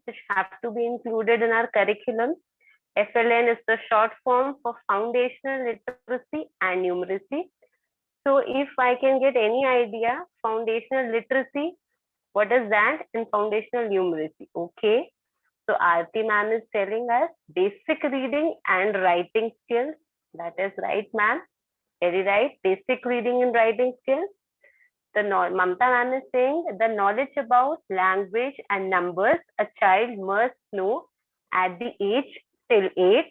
which have to be included in our curriculum. FLN is the short form for Foundational Literacy and Numeracy. So if I can get any idea, foundational literacy, what is that in foundational numeracy? Okay. So Aarti ma'am is telling us basic reading and writing skills. That is right, ma'am. Very right. Basic reading and writing skills. Mamta ma'am is saying the knowledge about language and numbers a child must know at the age till 8,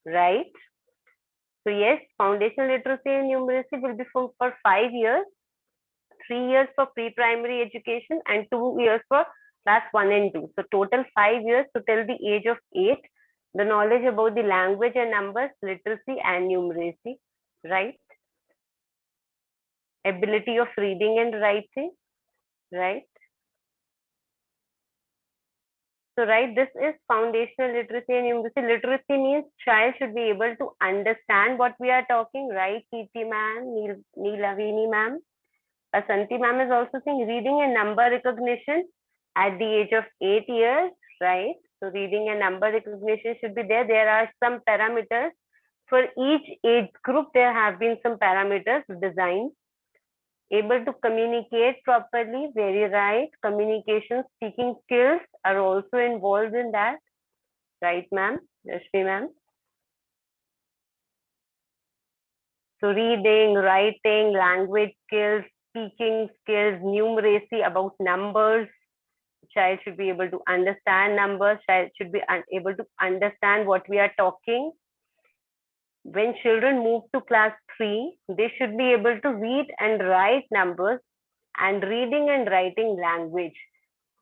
right? So yes, foundational literacy and numeracy will be for 5 years, 3 years for pre-primary education and 2 years for class 1 and 2. So total 5 years to till the age of 8, the knowledge about the language and numbers, literacy and numeracy, right? Ability of reading and writing, right? So right, this is foundational literacy and numeracy. Literacy means child should be able to understand what we are talking, right? Kirti ma'am, Neelavini ma'am. Asanti ma'am is also saying reading and number recognition at the age of 8 years, right? So reading and number recognition should be there. There are some parameters. For each age group, there have been some parameters designed. Able to communicate properly, very right. Communication, speaking skills are also involved in that. Right, ma'am? Rashmi ma'am? So reading, writing, language skills, speaking skills, numeracy about numbers. Child should be able to understand numbers. Child should be able to understand what we are talking. When children move to class 3, they should be able to read and write numbers and reading and writing language.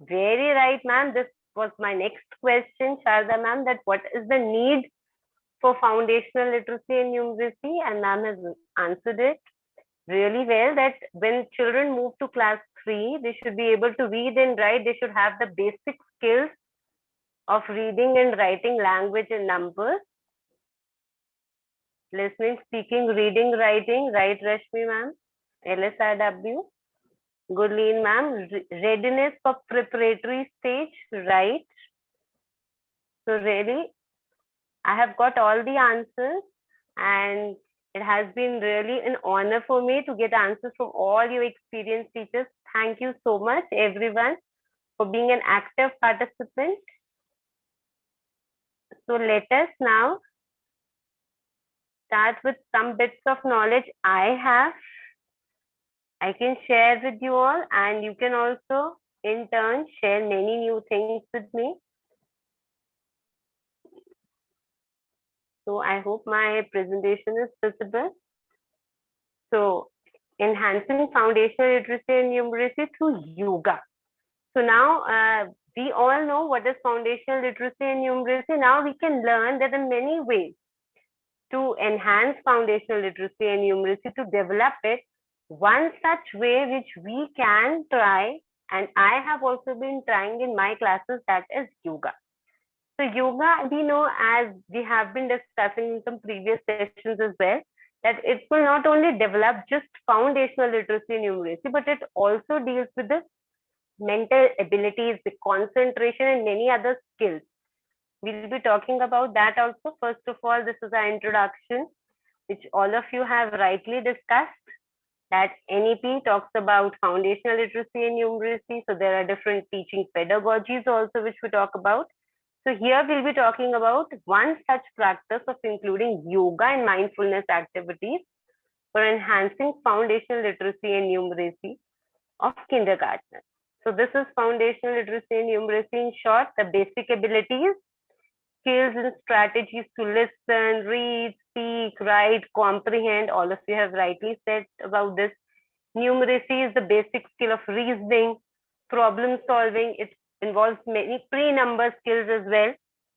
Very right, ma'am. This was my next question, Sharda ma'am, that what is the need for foundational literacy and numeracy? And ma'am has answered it really well, that when children move to class 3, they should be able to read and write. They should have the basic skills of reading and writing language and numbers. Listening, speaking, reading, writing, right, Rashmi ma'am? LSRW. Gurleen ma'am, readiness for preparatory stage, right? So really, I have got all the answers, and it has been really an honor for me to get answers from all your experienced teachers. Thank you so much, everyone, for being an active participant. So let us now start with some bits of knowledge I can share with you all, and you can also in turn share many new things with me. So I hope my presentation is visible. So enhancing foundational literacy and numeracy through yoga. So now we all know what is foundational literacy and numeracy. Now we can learn that in many ways to enhance foundational literacy and numeracy, to develop it. One such way which we can try, and I have also been trying in my classes, that is yoga. So yoga, we know, as we have been discussing in some previous sessions as well, that it will not only develop just foundational literacy and numeracy, but it also deals with the mental abilities, the concentration, and many other skills. We'll be talking about that also. First of all, this is our introduction, which all of you have rightly discussed, that NEP talks about foundational literacy and numeracy. So there are different teaching pedagogies also which we talk about. So here we'll be talking about one such practice of including yoga and mindfulness activities for enhancing foundational literacy and numeracy of kindergartners. So this is foundational literacy and numeracy in short, the basic abilities, skills and strategies to listen, read, speak, write, comprehend. All of you have rightly said about this. Numeracy is the basic skill of reasoning, problem solving. It involves many pre-number skills as well,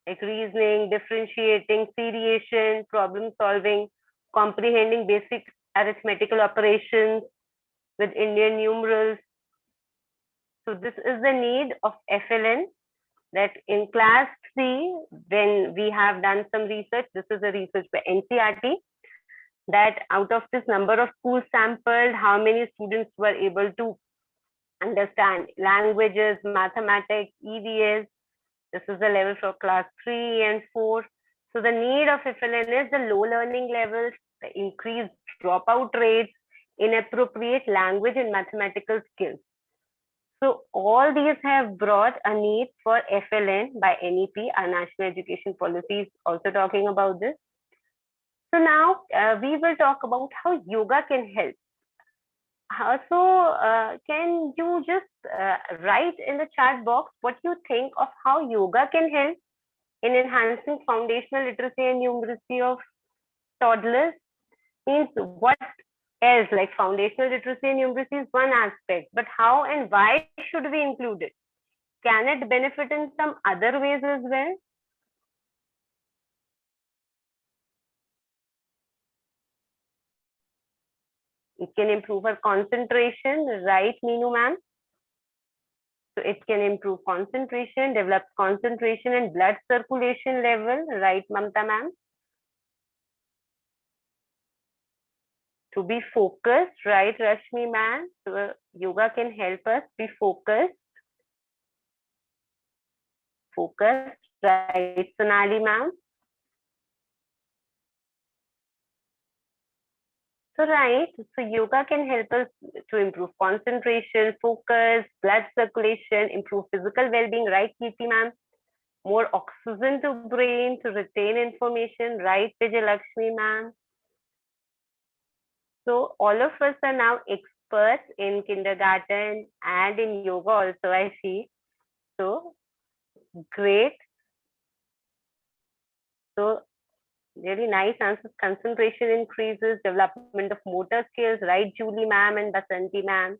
like reasoning, differentiating, seriation, problem solving, comprehending basic arithmetical operations with Indian numerals. So this is the need of FLN, that in class 3, when we have done some research, this is a research by NCERT, that out of this number of schools sampled, how many students were able to understand languages, mathematics, EVS, This is the level for class 3 and 4. So the need of FLN is the low learning levels, the increased dropout rates, inappropriate language and mathematical skills. So all these have brought a need for FLN by NEP. Our national education policy is also talking about this. So now we will talk about how yoga can help. Can you just write in the chat box what you think of how yoga can help in enhancing foundational literacy and numeracy of toddlers? Means what else, like foundational literacy and numeracy is one aspect, but how and why should we include it? Can it benefit in some other ways as well? It can improve our concentration, right, Meenu ma'am? So it can improve concentration, develop concentration and blood circulation level, right, Mamta ma'am? To be focused, right, Rashmi ma'am? So yoga can help us be focused. Focused, right, Sonali ma'am? So right, so yoga can help us to improve concentration, focus, blood circulation, improve physical well-being, right, Kirti ma'am? More oxygen to brain to retain information, right, Vijayalakshmi ma'am? So all of us are now experts in kindergarten and in yoga also, I see. So great. So really nice answers. Concentration increases, development of motor skills, right, Julie ma'am and Basanti ma'am?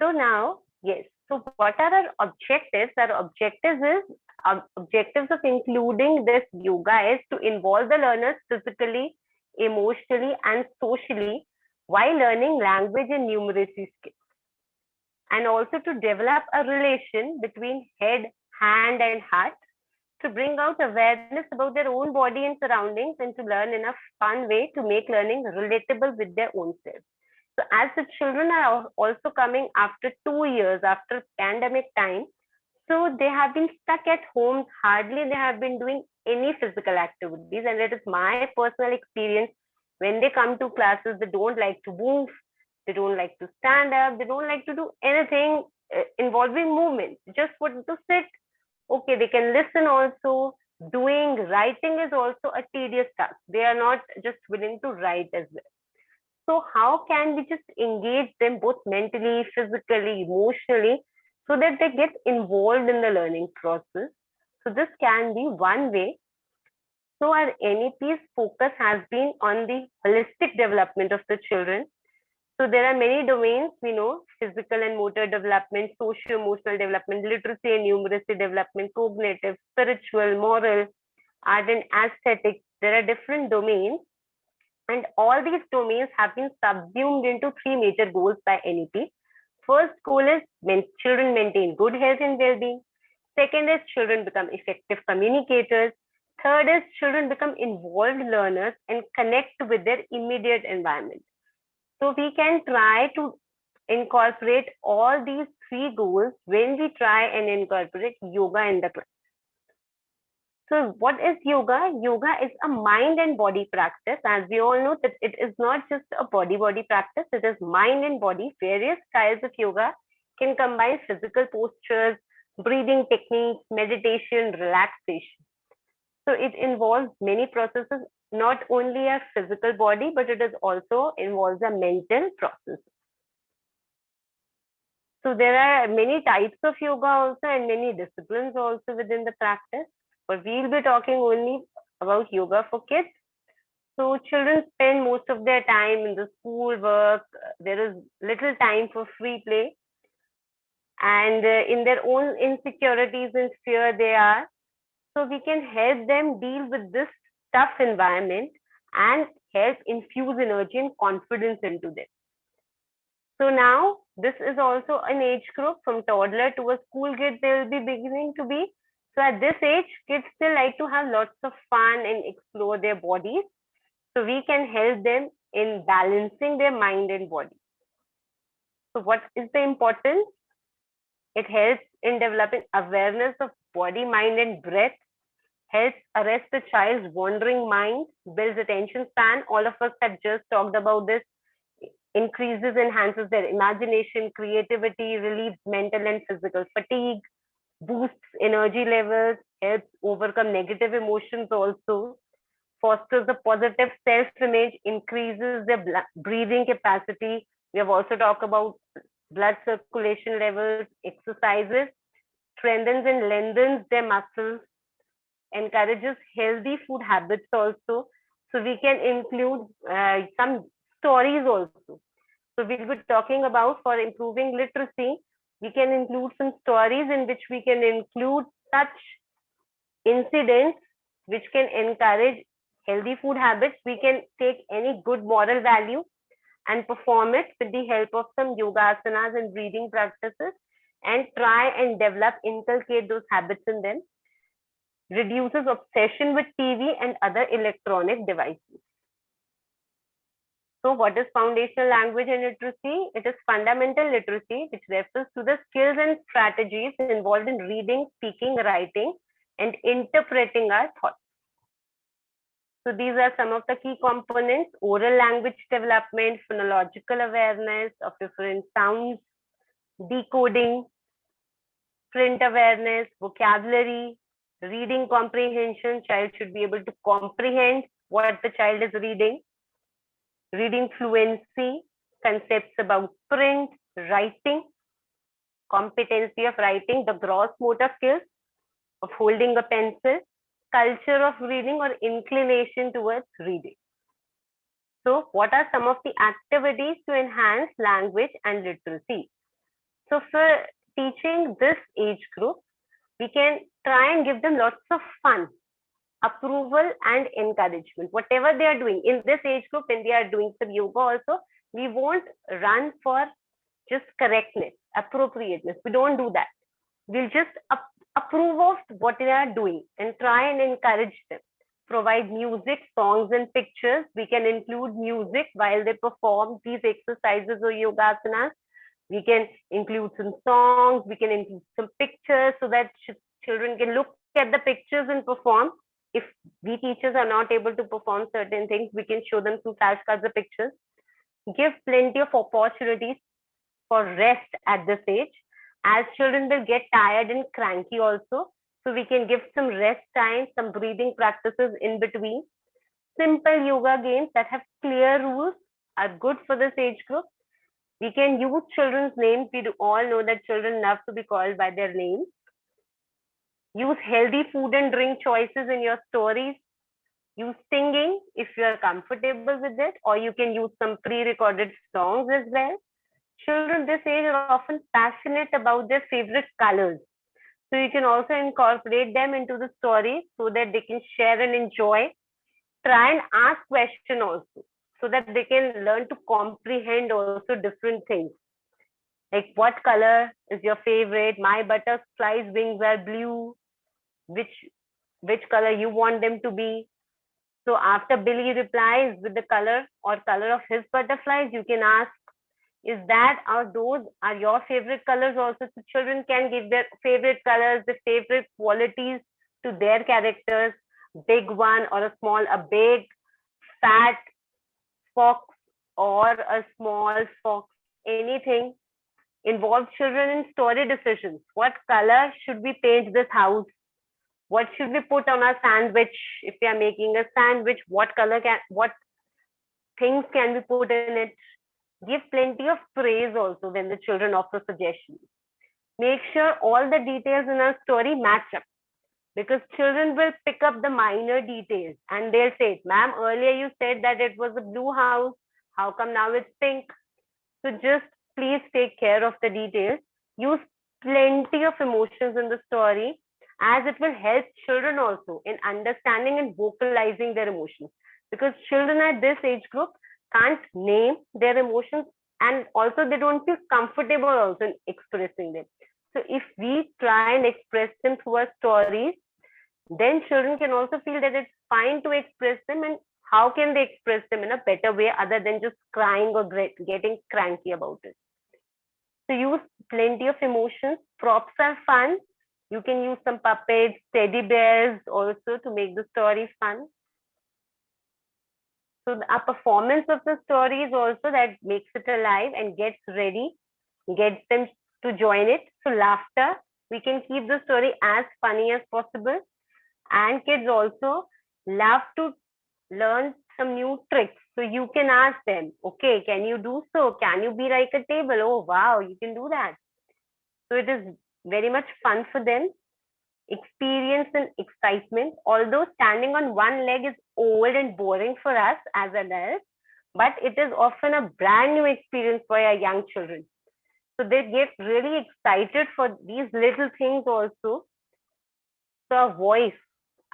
So now, yes. So what are our objectives? Our objectives of including this yoga is to involve the learners physically, emotionally, and socially while learning language and numeracy skills, and also to develop a relation between head, hand, and heart to bring out awareness about their own body and surroundings and to learn in a fun way to make learning relatable with their own self. So as the children are also coming after 2 years after pandemic time, so they have been stuck at home. Hardly they have been doing any physical activities, and it is my personal experience. When they come to classes, they don't like to move, they don't like to stand up, they don't like to do anything involving movement. Just want to sit. Okay, they can listen also. Doing writing is also a tedious task. They are not just willing to write as well. So how can we just engage them both mentally, physically, emotionally, so that they get involved in the learning process? So this can be one way. So our NEP's focus has been on the holistic development of the children. So there are many domains, we know: physical and motor development, socio-emotional development, literacy and numeracy development, cognitive, spiritual, moral, art and aesthetics. There are different domains, and all these domains have been subsumed into three major goals by NEP. First goal is children maintain good health and well-being. Second is children become effective communicators. Third is children become involved learners and connect with their immediate environment. So we can try to incorporate all these three goals when we try and incorporate yoga in the class. So what is yoga? Yoga is a mind and body practice. As we all know that it is not just a body practice, it is mind and body. Various styles of yoga can combine physical postures, breathing techniques, meditation, relaxation. So it involves many processes, not only a physical body, but it is also involves a mental process. So there are many types of yoga also and many disciplines also within the practice. But we'll be talking only about yoga for kids. So children spend most of their time in the school work. There is little time for free play. And in their own insecurities and fear they are. So we can help them deal with this tough environment and help infuse energy and confidence into them. So now this is also an age group from toddler to a school kid they will be beginning to be. So at this age, kids still like to have lots of fun and explore their bodies. So we can help them in balancing their mind and body. So what is the importance? It helps in developing awareness of body, mind, and breath, helps arrest the child's wandering mind, builds attention span. All of us have just talked about this. Increases, enhances their imagination, creativity, relieves mental and physical fatigue, boosts energy levels, helps overcome negative emotions also, fosters a positive self-image, increases their breathing capacity. We have also talked about blood circulation levels, exercises, strengthens and lengthens their muscles, encourages healthy food habits also. So we can include some stories also. So we'll be talking about for improving literacy, we can include some stories in which we can include such incidents which can encourage healthy food habits. We can take any good moral value and perform it with the help of some yoga asanas and breathing practices and try and develop, inculcate those habits in them. Reduces obsession with TV and other electronic devices. So what is foundational language and literacy? It is fundamental literacy, which refers to the skills and strategies involved in reading, speaking, writing, and interpreting our thoughts. So these are some of the key components: oral language development, phonological awareness of different sounds, decoding, print awareness, vocabulary, reading comprehension. Child should be able to comprehend what the child is reading. Reading fluency, concepts about print, writing, competency of writing, the gross motor skills of holding a pencil, culture of reading or inclination towards reading. So what are some of the activities to enhance language and literacy? So for teaching this age group, we can try and give them lots of fun, approval and encouragement. Whatever they are doing in this age group, when they are doing some yoga also, we won't run for just correctness, appropriateness. We don't do that. We'll just approve of what they are doing and try and encourage them. Provide music, songs and pictures. We can include music while they perform these exercises or yoga asanas. We can include some songs, we can include some pictures so that children can look at the pictures and perform. If we teachers are not able to perform certain things, we can show them through flashcards or pictures. Give plenty of opportunities for rest at this age, as children will get tired and cranky also. So we can give some rest time, some breathing practices in between. Simple yoga games that have clear rules are good for this age group. We can use children's names. We do all know that children love to be called by their names. Use healthy food and drink choices in your stories. Use singing if you are comfortable with it, or you can use some pre-recorded songs as well. Children this age are often passionate about their favorite colors. So you can also incorporate them into the story so that they can share and enjoy. Try and ask questions also, so that they can learn to comprehend also different things. Like, what color is your favorite? My butterfly's wings are blue. Which color you want them to be? So after Billy replies with the color or color of his butterflies, you can ask, is that or those are your favorite colors also? So children can give their favorite colors, the favorite qualities to their characters. Big one or a small, a big, fat fox or a small fox, anything. Involve children in story decisions. What color should we paint this house? What should we put on our sandwich? If we are making a sandwich, what things can we put in it? Give plenty of praise also when the children offer suggestions. Make sure all the details in our story match up, because children will pick up the minor details and they'll say, ma'am, earlier you said that it was a blue house. How come now it's pink? So just please take care of the details. Use plenty of emotions in the story, as it will help children also in understanding and vocalizing their emotions. Because children at this age group can't name their emotions, and also they don't feel comfortable also in expressing them. So if we try and express them through our stories, then children can also feel that it's fine to express them and how can they express them in a better way other than just crying or getting cranky about it? So use plenty of emotions. Props are fun. You can use some puppets, teddy bears also to make the story fun. So our performance of the story is also that makes it alive and gets ready, gets them to join it. So laughter, we can keep the story as funny as possible. And kids also love to learn some new tricks. So you can ask them, okay, can you do so? Can you be like a table? Oh, wow, you can do that. So it is very much fun for them. Experience and excitement. Although standing on one leg is old and boring for us as adults, but it is often a brand new experience for our young children. So they get really excited for these little things also. So our voice,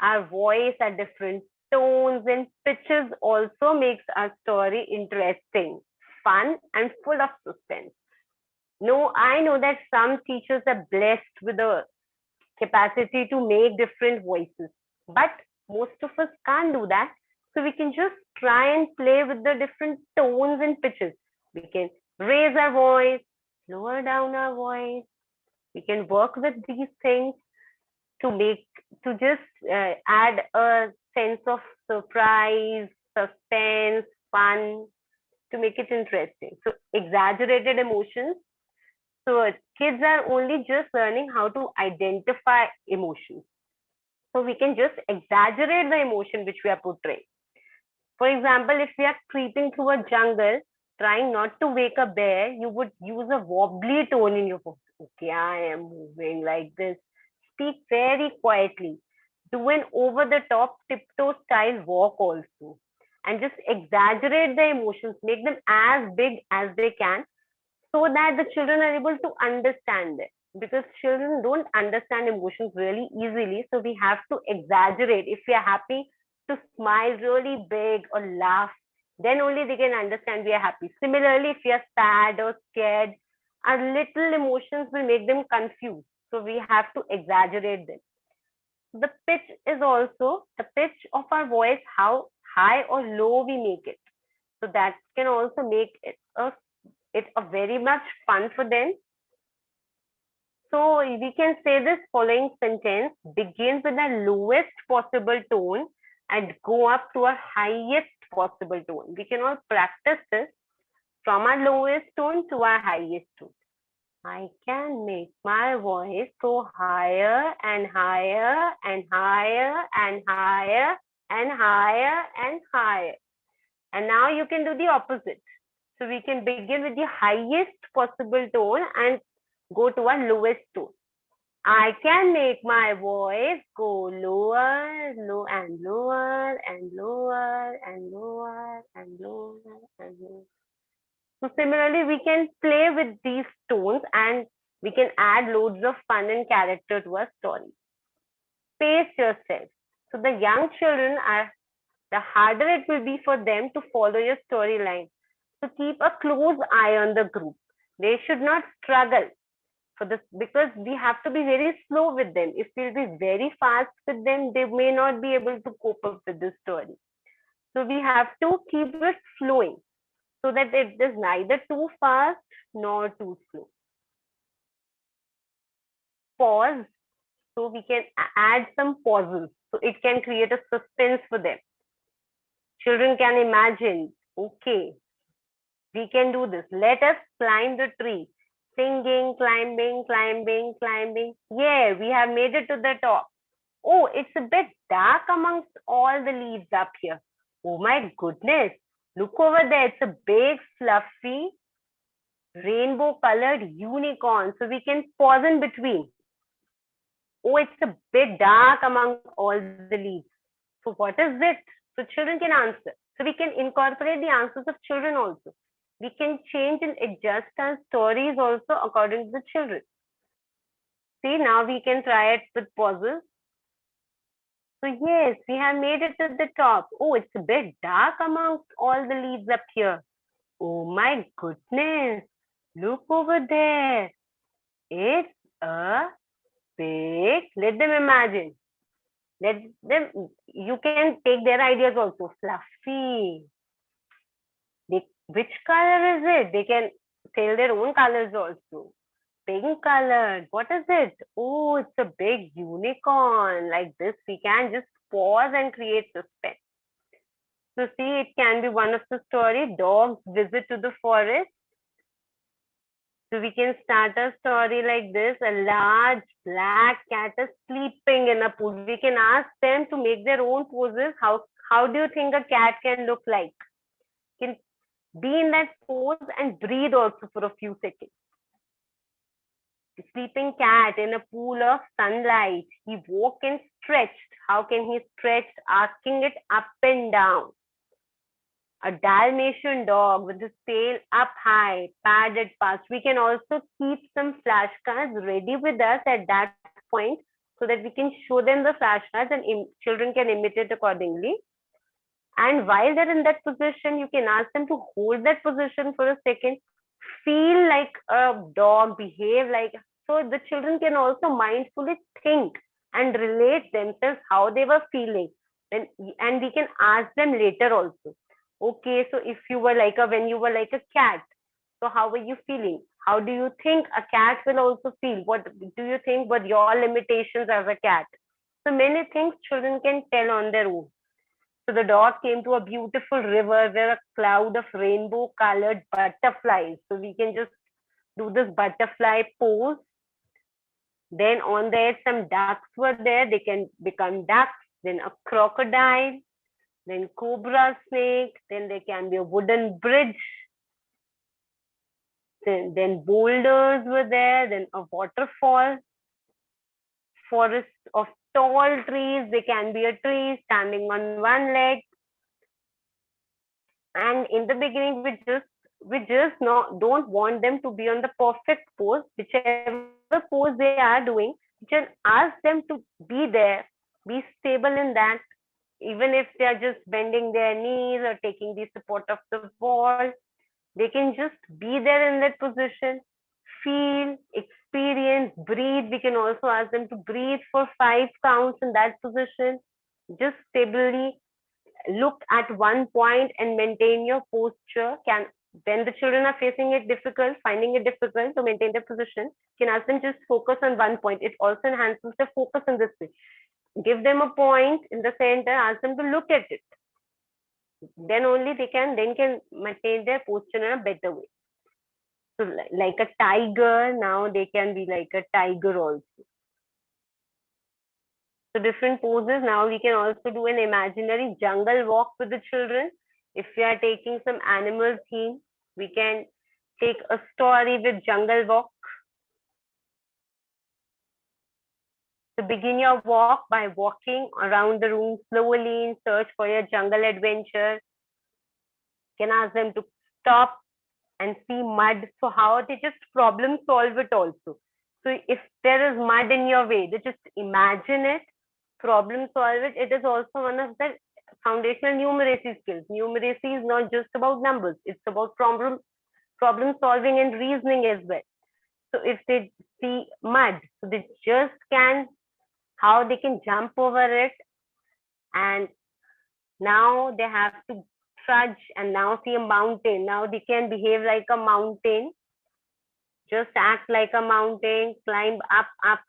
our different tones and pitches also makes our story interesting, fun, and full of suspense. No, I know that some teachers are blessed with the capacity to make different voices, but most of us can't do that. So we can just try and play with the different tones and pitches. We can raise our voice, lower down our voice. We can work with these things to make to just add a sense of surprise, suspense, fun, to make it interesting. So exaggerated emotions. So kids are only just learning how to identify emotions. So we can just exaggerate the emotion which we are portraying. For example, if we are creeping through a jungle, trying not to wake a bear, you would use a wobbly tone in your voice. Okay, I am moving like this. Speak very quietly. Do an over the top tiptoe style walk also. And just exaggerate the emotions, make them as big as they can so that the children are able to understand it. Because children don't understand emotions really easily. So we have to exaggerate. If we are happy, to smile really big or laugh, then only they can understand we are happy. Similarly, if we are sad or scared, our little emotions will make them confused. So we have to exaggerate them. The pitch is also the pitch of our voice, how high or low we make it. So that can also make it a very much fun for them. So we can say this following sentence begins with the lowest possible tone and go up to our highest possible tone. We can all practice this from our lowest tone to our highest tone. I can make my voice go higher and higher and higher and higher and higher and higher. And now you can do the opposite. So we can begin with the highest possible tone and go to our lowest tone. I can make my voice go lower, low and lower and lower and lower and lower and lower. So similarly, we can play with these tones and we can add loads of fun and character to our story. Pace yourself. So the young children are, the harder it will be for them to follow your storyline. So keep a close eye on the group. They should not struggle for this because we have to be very slow with them. If we'll be very fast with them, they may not be able to cope up with the story. So we have to keep it flowing so that it is neither too fast nor too slow. Pause. So we can add some pauses. So it can create a suspense for them. Children can imagine, okay, we can do this. Let us climb the tree. Singing, climbing, climbing, climbing. Yeah, we have made it to the top. Oh, it's a bit dark amongst all the leaves up here. Oh my goodness. Look over there. It's a big, fluffy, rainbow colored unicorn. So we can pause in between. Oh, it's a bit dark among all the leaves. So what is it? So children can answer. So we can incorporate the answers of children also. We can change and adjust our stories also according to the children. See, now we can try it with pauses. So yes, we have made it to the top. Oh, it's a bit dark amongst all the leaves up here. Oh my goodness. Look over there. It's a big, let them imagine. Let them, you can take their ideas also. Fluffy. Which color is it? They can tell their own colors also. Pink colored. What is it? Oh, it's a big unicorn. Like this, we can just pause and create suspense. So see, it can be one of the story, dog's visit to the forest. So we can start a story like this. A large black cat is sleeping in a pool. We can ask them to make their own poses. How do you think a cat can look like? Can be in that pose and breathe also for a few seconds. Sleeping cat in a pool of sunlight. He woke and stretched. How can he stretch? Asking it up and down. A Dalmatian dog with his tail up high, padded past. We can also keep some flashcards ready with us at that point so that we can show them the flashcards and children can imitate accordingly. And while they're in that position, you can ask them to hold that position for a second, feel like a dog, behave like, so the children can also mindfully think and relate themselves how they were feeling. And we can ask them later also. Okay, so if you were like when you were like a cat, so how were you feeling? How do you think a cat will also feel? What do you think were your limitations as a cat? So many things children can tell on their own. So the dog came to a beautiful river where a cloud of rainbow colored butterflies. So we can just do this butterfly pose. Then on there, some ducks were there. They can become ducks. Then a crocodile. Then cobra snake. Then there can be a wooden bridge. Then boulders were there. Then a waterfall. Forest of tall trees. They can be a tree standing on one leg. And in the beginning, we just don't want them to be on the perfect pose, whichever pose they are doing. We can ask them to be there, be stable in that, even if they are just bending their knees or taking the support of the wall. They can just be there in that position, feel, experience, breathe. We can also ask them to breathe for 5 counts in that position, just stably look at one point and maintain your posture. Can when the children are facing it difficult, finding it difficult to maintain their position, can ask them just focus on one point. It also enhances the focus in this way. Give them a point in the center, ask them to look at it. Then only they can maintain their posture in a better way. So like a tiger, now they can be like a tiger also. So different poses. Now we can also do an imaginary jungle walk with the children. If we are taking some animal theme, we can take a story with jungle walk. So begin your walk by walking around the room slowly in search for your jungle adventure. You can ask them to stop and see mud. So how they just problem solve it also. So if there is mud in your way, they just imagine it, problem solve it. It is also one of the foundational numeracy skills. Numeracy is not just about numbers. It's about problem solving and reasoning as well. So if they see mud, so they just can, how they can jump over it, and now they have to trudge and now see a mountain. Now they can behave like a mountain. Just act like a mountain, climb up,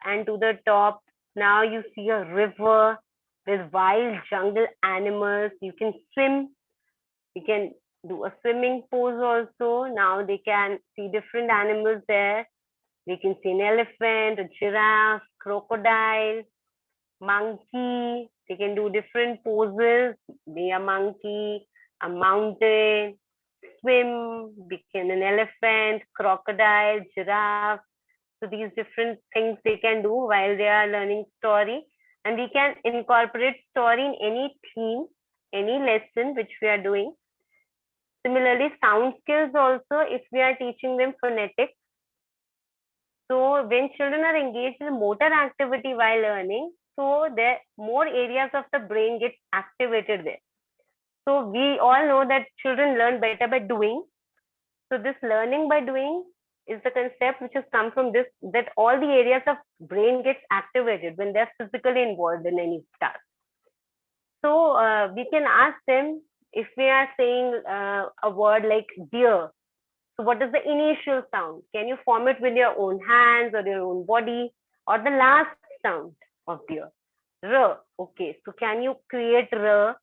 and to the top. Now you see a river with wild jungle animals. You can swim. You can do a swimming pose also. Now they can see different animals there. They can see an elephant, a giraffe, crocodile, monkey. They can do different poses. Be a monkey, a mountain, swim, become an elephant, crocodile, giraffe. So these different things they can do while they are learning story. And we can incorporate story in any theme, any lesson which we are doing. Similarly, sound skills also, if we are teaching them phonetics. So when children are engaged in motor activity while learning, so there more areas of the brain get activated there. So we all know that children learn better by doing. So this learning by doing is the concept which has come from this, that all the areas of brain gets activated when they're physically involved in any task. So we can ask them, if we are saying a word like deer, so what is the initial sound? Can you form it with your own hands or your own body, or the last sound of deer? R. Okay, so can you create R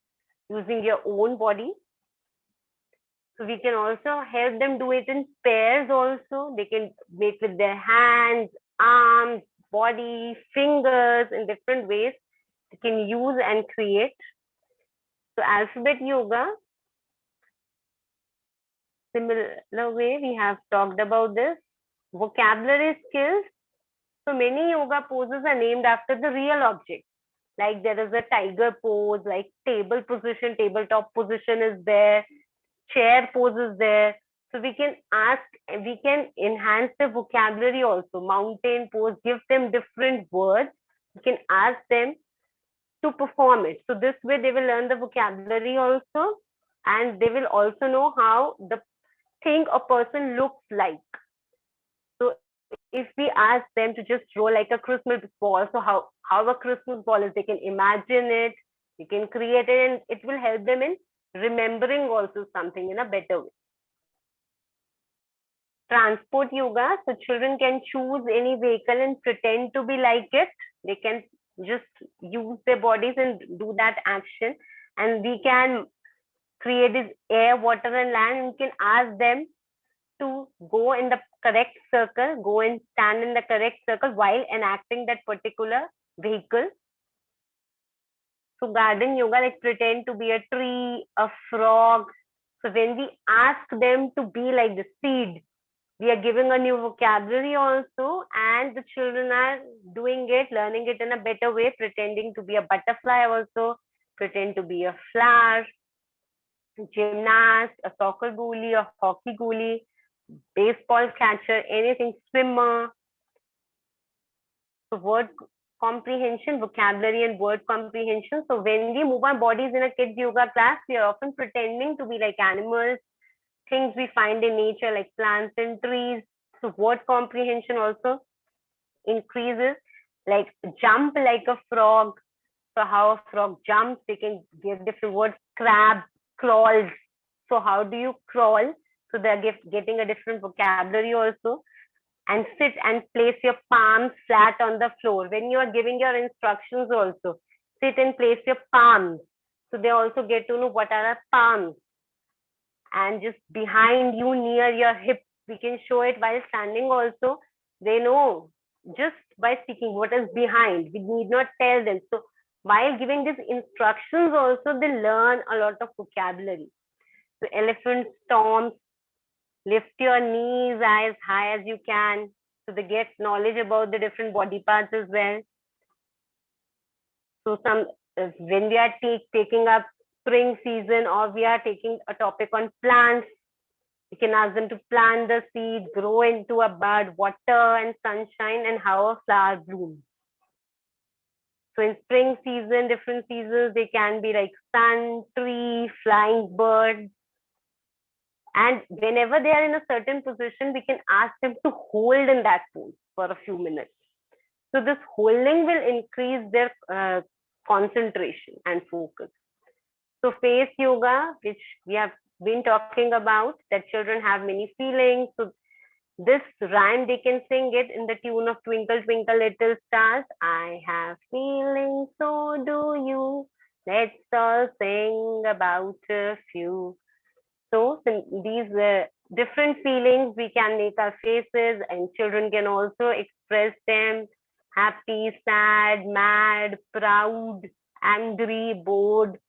using your own body? So we can also help them do it in pairs also. They can make with their hands, arms, body, fingers in different ways. They can use and create. So alphabet yoga, similar way we have talked about this. Vocabulary skills. So many yoga poses are named after the real object. Like there is a tiger pose, like table position, tabletop position is there, chair pose is there. So we can ask, we can enhance the vocabulary also. Mountain pose, give them different words. We can ask them to perform it. So this way they will learn the vocabulary also, and they will also know how the thing a person looks like. So if we ask them to just draw like a Christmas ball, so how a Christmas ball is, they can imagine it, they can create it, and it will help them in remembering also something in a better way. Transport yoga, so children can choose any vehicle and pretend to be like it. They can just use their bodies and do that action, and we can create this air, water, and land, and we can ask them to go in the correct circle, go and stand in the correct circle while enacting that particular vehicle. So garden yoga, like pretend to be a tree, a frog. So when we ask them to be like the seed, we are giving a new vocabulary also, and the children are doing it, learning it in a better way, pretending to be a butterfly also, pretend to be a flower, gymnast, a soccer goalie, a hockey goalie, baseball catcher, anything, swimmer. So word comprehension, vocabulary and word comprehension. So when we move our bodies in a kids yoga class, we are often pretending to be like animals, things we find in nature like plants and trees. So word comprehension also increases, like jump like a frog. So how a frog jumps, they can give different words. Crab crawls. So how do you crawl? So they're getting a different vocabulary also. And sit and place your palms flat on the floor. When you are giving your instructions also, sit and place your palms. So they also get to know what are our palms. And just behind you, near your hip, we can show it while standing also. They know just by speaking what is behind. We need not tell them. So while giving these instructions also, they learn a lot of vocabulary. So elephant stomps, lift your knees as high as you can. So they get knowledge about the different body parts as well. So when we are taking up spring season, or we are taking a topic on plants, you can ask them to plant the seed, grow into a bud, water and sunshine, and how a flower blooms. So in spring season, different seasons, they can be like sun, tree, flying bird. And whenever they are in a certain position, we can ask them to hold in that pose for a few minutes. So this holding will increase their concentration and focus. So face yoga, which we have been talking about, that children have many feelings. So this rhyme, they can sing it in the tune of Twinkle, Twinkle, Little Stars. I have feelings, so do you. Let's all sing about a few. So these different feelings, we can make our faces, and children can also express them: happy, sad, mad, proud, angry, bored.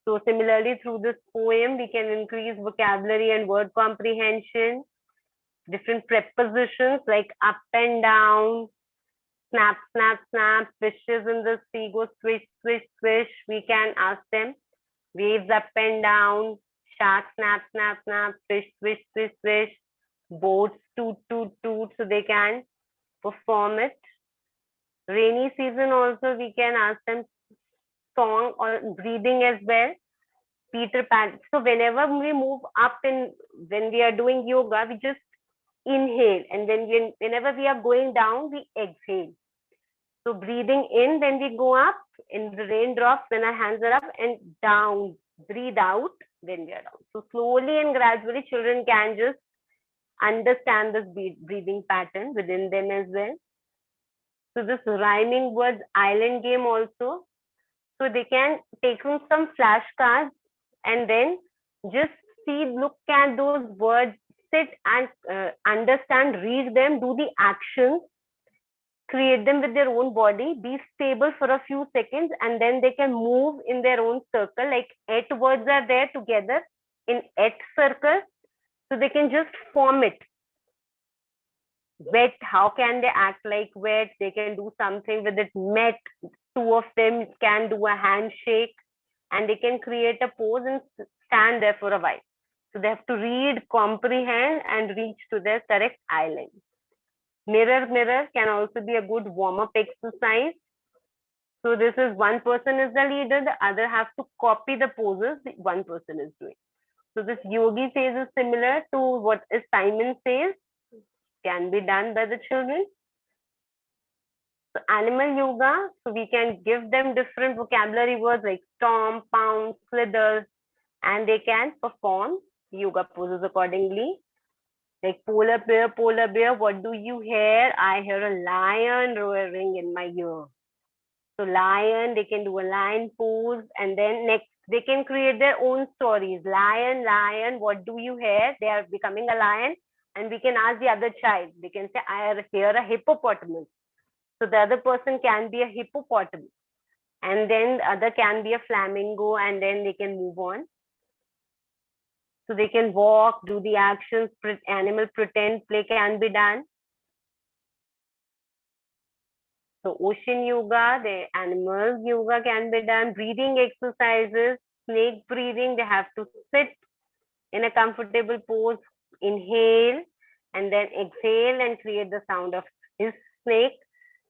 So similarly, through this poem, we can increase vocabulary and word comprehension. Different prepositions like up and down, snap, snap, snap, fishes in the sea go swish, swish, swish. We can ask them. Waves up and down, shark, snap, snap, snap, fish, swish, swish, swish, boats, toot, toot, toot. So they can perform it. Rainy season also, we can ask them song or breathing as well. Peter Pan. So whenever we move up in when we are doing yoga, we just inhale, and whenever we are going down, we exhale. So breathing in, then we go up in the raindrops when our hands are up, and down. Breathe out when we are down. So slowly and gradually, children can just understand this breathing pattern within them as well. So this rhyming words island game also. So they can take some flashcards and then just look at those words, sit and understand, read them, do the actions, create them with their own body, be stable for a few seconds, and then they can move in their own circle. Like 8 words are there together in 8 circles, so they can just form it. Wet, how can they act like wet? They can do something with it. Met, 2 of them can do a handshake, and they can create a pose and stand there for a while. So they have to read, comprehend, and reach to their correct island. Mirror, mirror can also be a good warm-up exercise. So this is one person is the leader, the other has to copy the poses one person is doing. So this yogi says is similar to what is Simon says, can be done by the children. So animal yoga, so we can give them different vocabulary words like stomp, pound, slither, and they can perform yoga poses accordingly. Like polar bear, what do you hear? I hear a lion roaring in my ear. So lion, they can do a lion pose, and then next they can create their own stories. Lion, what do you hear? They are becoming a lion, and we can ask the other child. They can say, I hear a hippopotamus. So the other person can be a hippopotamus, and then the other can be a flamingo, and then they can move on. So they can walk, do the actions, animal pretend play can be done. So ocean yoga, the animal yoga can be done. Breathing exercises, snake breathing, they have to sit in a comfortable pose, inhale, and then exhale and create the sound of his snake.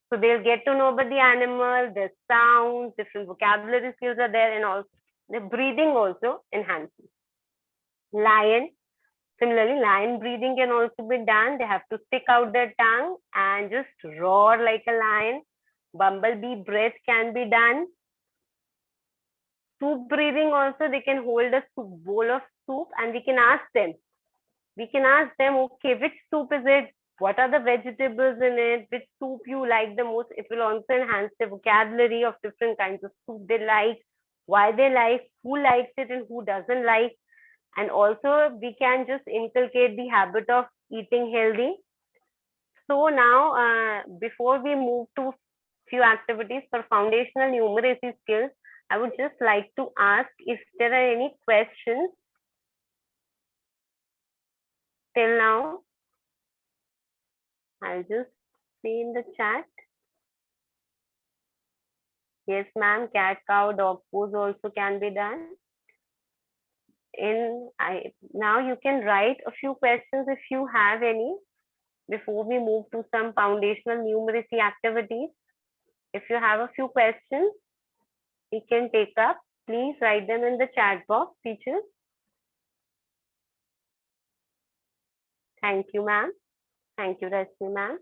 So they'll get to know about the animal, the sounds, different vocabulary skills are there, and also the breathing also enhances. Lion, similarly, lion breathing can also be done. They have to stick out their tongue and just roar like a lion. Bumblebee breath can be done. Soup breathing also, they can hold a bowl of soup and we can ask them. Okay, which soup is it? What are the vegetables in it? Which soup you like the most? It will also enhance the vocabulary of different kinds of soup they like, why they like, who likes it and who doesn't like. And also we can just inculcate the habit of eating healthy. So now, before we move to few activities for foundational numeracy skills, I would just like to ask if there are any questions till now. I'll just see in the chat. Yes, ma'am. Cat, cow, dog pose also can be done. Now you can write a few questions if you have any before we move to some foundational numeracy activities. If you have a few questions, we can take up. Please write them in the chat box, teachers. Thank you, ma'am. Thank you, Rashmi, ma'am.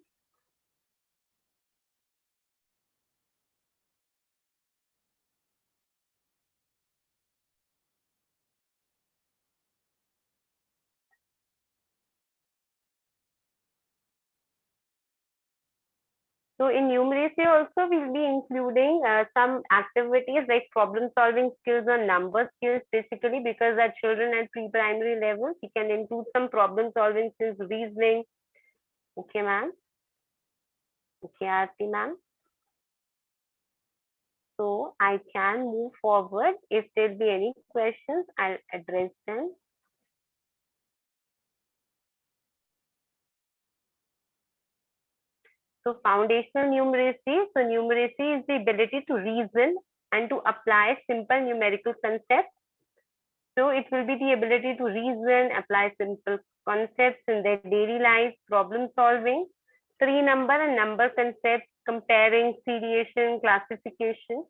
So in numeracy also, we'll be including some activities like problem solving skills or number skills, basically because our children at pre-primary level, we can include some problem solving skills, reasoning. Okay, ma'am. Okay, Aarti, ma'am. So I can move forward. If there'll be any questions, I'll address them. So foundational numeracy. So numeracy is the ability to reason and to apply simple numerical concepts. So it will be the ability to reason, apply simple concepts in their daily life, problem solving, 3-number and number concepts, comparing, seriation, classification.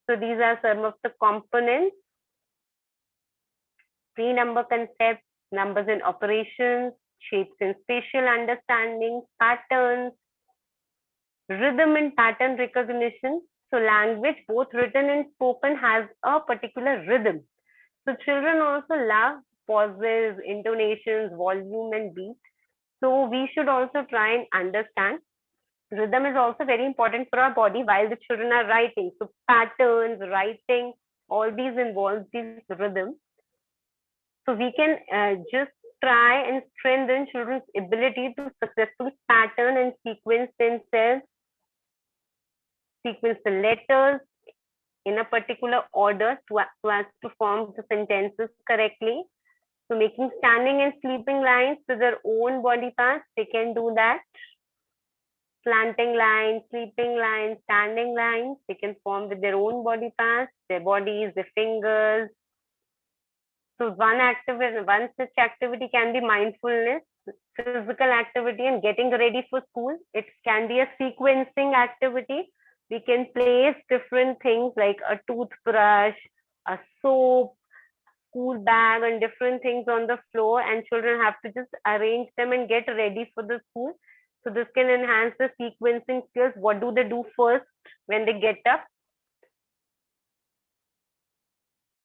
So these are some of the components pre-number concepts, numbers in operations, shapes in spatial understanding, patterns, rhythm and pattern recognition. So language, both written and spoken, has a particular rhythm. So children also love pauses, intonations, volume, and beat. So we should also try and understand. Rhythm is also very important for our body while the children are writing. So patterns, writing, all these involve these rhythms. So we can just try and strengthen children's ability to successfully pattern and sequence themselves, sequence the letters in a particular order so as to form the sentences correctly. So making standing and sleeping lines to their own body parts, they can do that. Slanting lines, sleeping lines, standing lines, they can form with their own body parts, their bodies, their fingers. So one such activity can be mindfulness, physical activity, and getting ready for school. It can be a sequencing activity. We can place different things like a toothbrush, a soap, school bag, and different things on the floor, and children have to just arrange them and get ready for the school. So this can enhance the sequencing skills. What do they do first when they get up?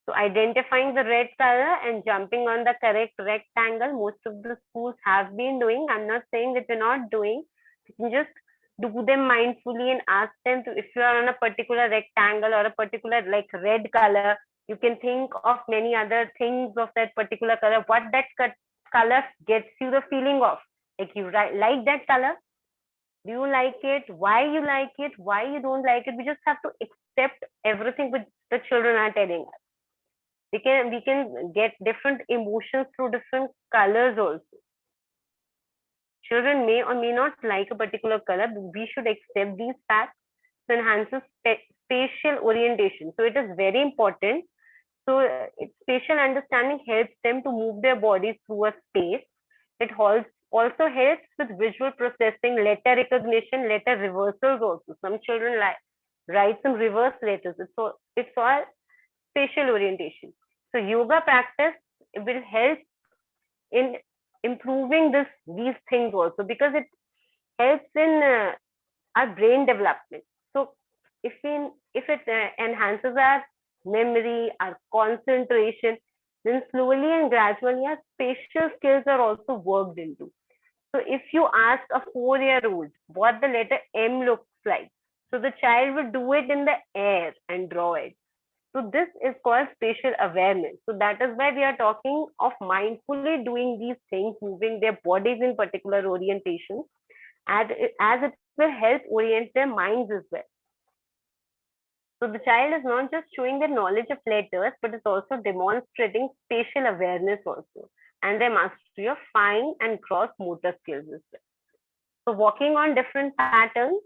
So identifying the red color and jumping on the correct rectangle, most of the schools have been doing. I'm not saying that we're not doing. You can just do them mindfully and ask them to, if you are on a particular rectangle or a particular like red color, you can think of many other things of that particular color. What that color gets you the feeling of. Like you like that color? Do you like it? Why you like it? Why you don't like it? We just have to accept everything which the children are telling us. We can get different emotions through different colors also. Children may or may not like a particular color, but we should accept these facts. So enhances spatial orientation. So it is very important. So spatial understanding helps them to move their bodies through a space. It also helps with visual processing, letter recognition, letter reversals also. Some children write some reverse letters. It's all spatial orientation. So yoga practice will help in improving these things also, because it helps in our brain development. So if it enhances our memory, our concentration, then slowly and gradually our spatial skills are also worked into. So if you ask a 4-year-old what the letter M looks like, so the child would do it in the air and draw it. So this is called spatial awareness. So that is why we are talking of mindfully doing these things, moving their bodies in particular orientation, as it will help orient their minds as well. So the child is not just showing their knowledge of letters, but is also demonstrating spatial awareness also, and their mastery of fine and gross motor skills as well. So walking on different patterns,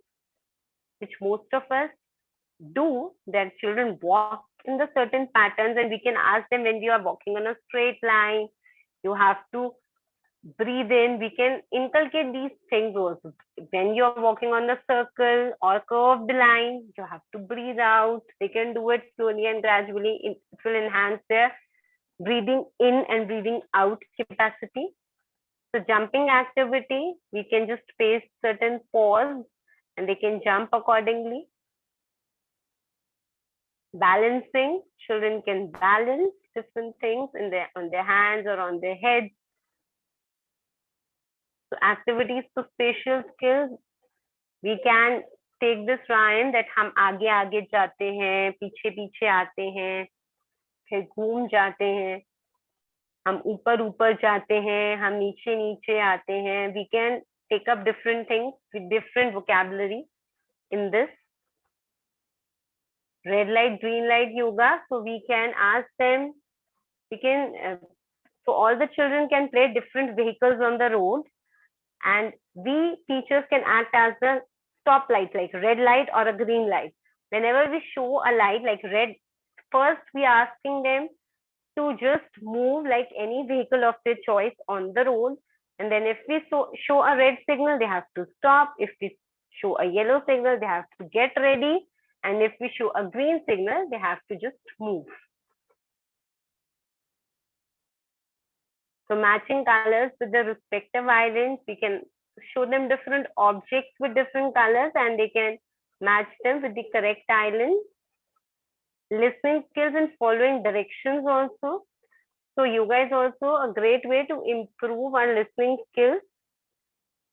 which most of us do, that children walk in the certain patterns, and we can ask them, when we are walking on a straight line, you have to breathe in. We can inculcate these things also. When you're walking on a circle or curved line, you have to breathe out. They can do it slowly and gradually. It will enhance their breathing in and breathing out capacity. So jumping activity, we can just place certain pause and they can jump accordingly. Balancing, children can balance different things on their hands or on their heads. So activities for spatial skills, we can take this Ryan, that हम आगे आगे जाते हैं, पीछे पीछे आते हैं, फिर घूम जाते हैं, हम ऊपर ऊपर जाते हैं, हम नीचे नीचे आते हैं. We can take up different things with different vocabulary in this. Red light, green light yoga. So we can ask them, so all the children can play different vehicles on the road, and we teachers can act as the stop light, like red light or a green light. Whenever we show a light like red, first we are asking them to just move like any vehicle of their choice on the road, and then if we show a red signal, they have to stop. If we show a yellow signal, they have to get ready, and if we show a green signal, they have to just move. So matching colors with the respective islands, we can show them different objects with different colors and they can match them with the correct island. Listening skills and following directions also. So yoga is also a great way to improve our listening skills.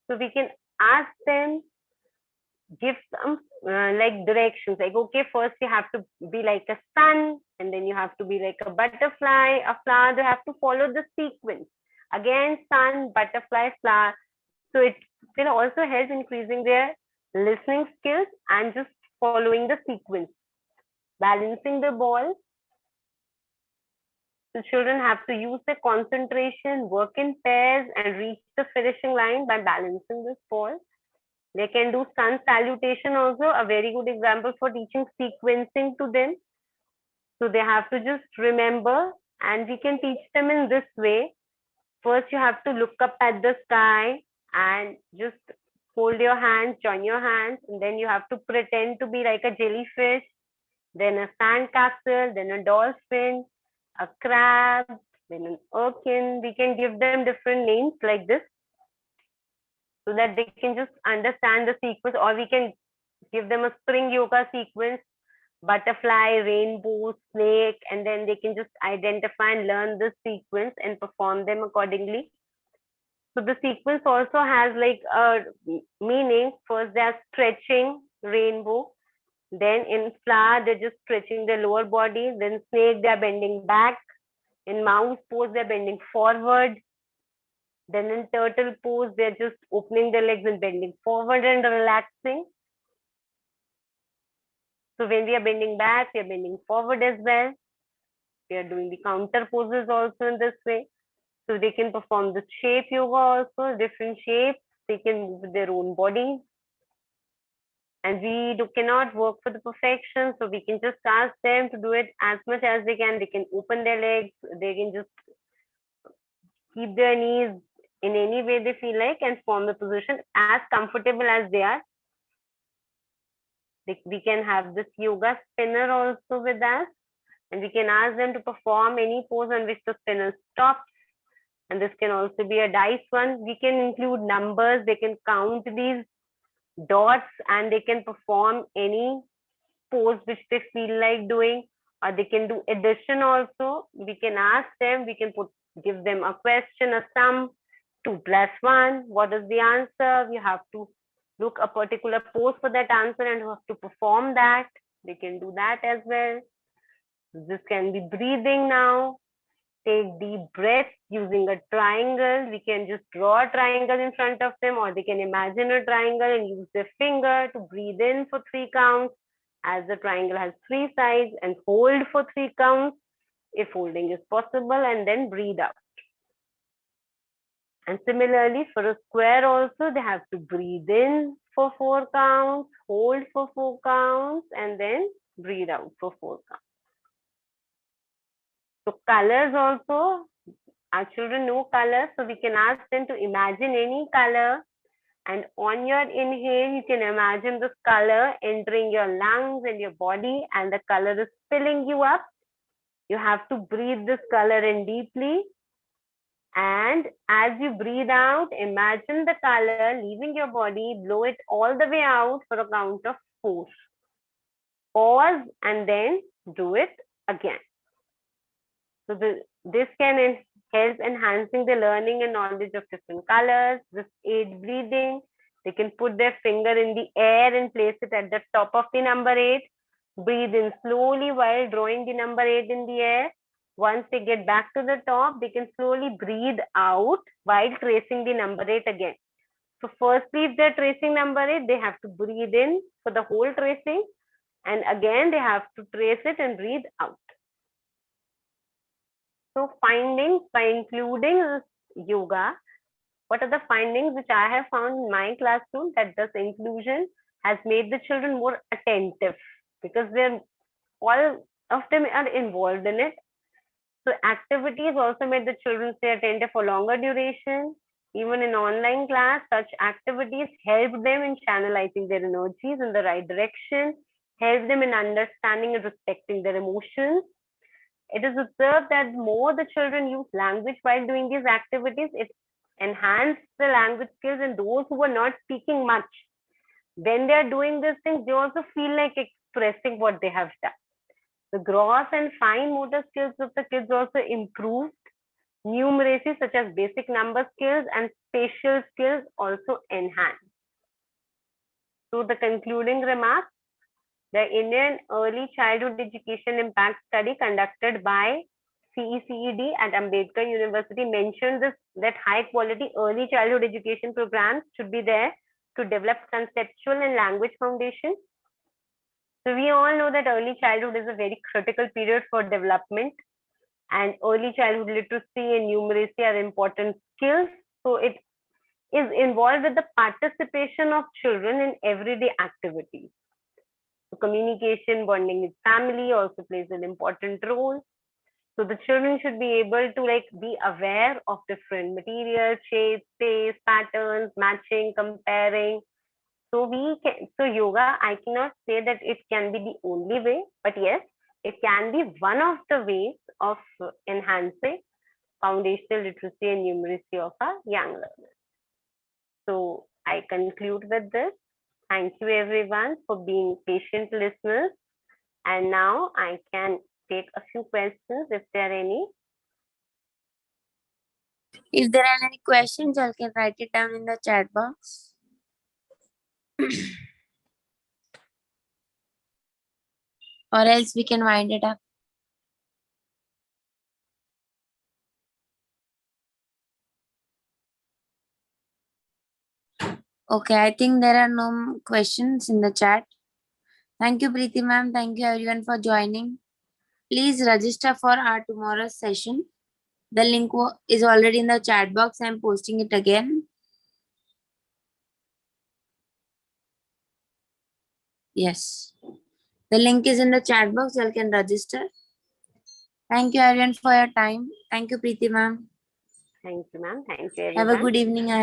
So we can ask them, give some like directions, like okay, first you have to be like a sun, and then you have to be like a butterfly, a flower. They have to follow the sequence. Again, sun, butterfly, flower. So it will also help increasing their listening skills and just following the sequence. Balancing the ball. So children have to use their concentration, work in pairs, and reach the finishing line by balancing this ball. They can do sun salutation also, a very good example for teaching sequencing to them. So they have to just remember, and we can teach them in this way. First, you have to look up at the sky and just hold your hands, join your hands, and then you have to pretend to be like a jellyfish, then a sandcastle, then a dolphin, a crab, then an urchin. We can give them different names like this so that they can just understand the sequence, or we can give them a spring yoga sequence, butterfly, rainbow, snake, and then they can just identify and learn the sequence and perform them accordingly. So the sequence also has like a meaning. First, they are stretching rainbow. Then in flower, they're just stretching their lower body. Then snake, they're bending back. In mouse pose, they're bending forward. Then in turtle pose, they're just opening their legs and bending forward and relaxing. So when we are bending back, we are bending forward as well. We are doing the counter poses also in this way. So they can perform the shape yoga also, different shapes. They can move with their own body. And we cannot work for the perfection. So we can just ask them to do it as much as they can. They can open their legs. They can just keep their knees in any way they feel like and form the position as comfortable as they are. We can have this yoga spinner also with us, and we can ask them to perform any pose on which the spinner stops. And this can also be a dice one. We can include numbers. They can count these dots and they can perform any pose which they feel like doing, or they can do addition also. We can ask them, we can give them a question, a sum, 2 plus 1. What is the answer? We have to look a particular pose for that answer and have to perform that. They can do that as well. This can be breathing now. Take deep breaths using a triangle. We can just draw a triangle in front of them, or they can imagine a triangle and use their finger to breathe in for 3 counts, as the triangle has 3 sides, and hold for 3 counts if holding is possible, and then breathe out. And similarly, for a square also, they have to breathe in for 4 counts, hold for 4 counts, and then breathe out for 4 counts. So colors also, our children know colors, so we can ask them to imagine any color. And on your inhale, you can imagine this color entering your lungs and your body, and the color is filling you up. You have to breathe this color in deeply. And as you breathe out, imagine the color leaving your body, blow it all the way out for a count of 4. Pause and then do it again. So this can help enhancing the learning and knowledge of different colors. This aid breathing. They can put their finger in the air and place it at the top of the number 8. Breathe in slowly while drawing the number 8 in the air. Once they get back to the top, they can slowly breathe out while tracing the number 8 again. So firstly, if they're tracing number 8, they have to breathe in for the whole tracing. And again, they have to trace it and breathe out. So findings by including yoga, what are the findings which I have found in my classroom? That this inclusion has made the children more attentive because they're all of them are involved in it. So activities also made the children stay attentive for longer duration. Even in online class, such activities help them in channelizing their energies in the right direction, help them in understanding and respecting their emotions. it is observed that more the children use language while doing these activities, it enhances the language skills in those who are not speaking much. When they are doing these things, they also feel like expressing what they have done. The gross and fine motor skills of the kids also improved. Numeracy, such as basic number skills and spatial skills, also enhanced. So the concluding remarks, the Indian Early Childhood Education Impact Study conducted by CECED at Ambedkar University mentioned this, that high quality early childhood education programs should be there to develop conceptual and language foundation. So we all know that early childhood is a very critical period for development, and early childhood literacy and numeracy are important skills. So it is involved with the participation of children in everyday activities. So communication, bonding with family also plays an important role. So the children should be able to be aware of different materials, shapes, space, patterns, matching, comparing. So yoga, I cannot say that it can be the only way, but yes, it can be one of the ways of enhancing foundational literacy and numeracy of our young learners. So I conclude with this. Thank you everyone for being patient listeners. And now I can take a few questions if there are any. If there are any questions, I can write it down in the chat box. Or else we can wind it up. Okay, I think there are no questions in the chat. Thank you, Preeti ma'am. Thank you everyone for joining. Please register for our tomorrow's session. The link is already in the chat box. I'm posting it again. Yes. The link is in the chat box. You can register. Thank you everyone for your time. Thank you, Preeti ma'am. Thank you, ma'am. Thank you, everyone. Have a good evening ahead.